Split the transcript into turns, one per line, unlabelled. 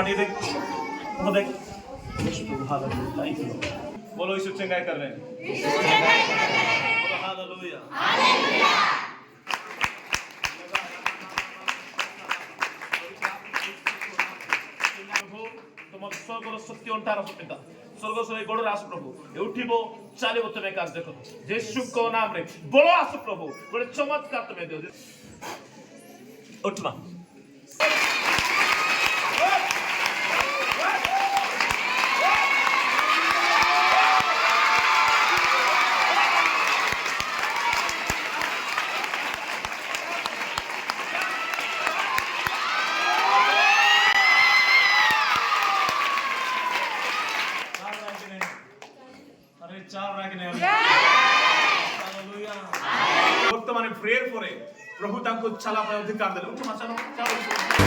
पानी देख वो देख बोलो यीशु चंगाई कर रहे हैं बोलो हालेलुया তোমার স্বর্গর সত্য অন্টার পিতা স্বর্গ সরে গোড় আস প্রভু উঠিব চালিব তুমি কাজ দেখো যিশুଙ୍କ নামରେ বড় আস প্রভু ଗୋଟେ চমৎকার তুমি দিও উঠমা ବର୍ତ୍ତମାନ ପ୍ରେୟର ପରେ ପ୍ରଭୁ ତାଙ୍କୁ ଚାଲା ପାଇଁ ଅଧିକାର ଦେଲେ ଉଠୁ ମାଛ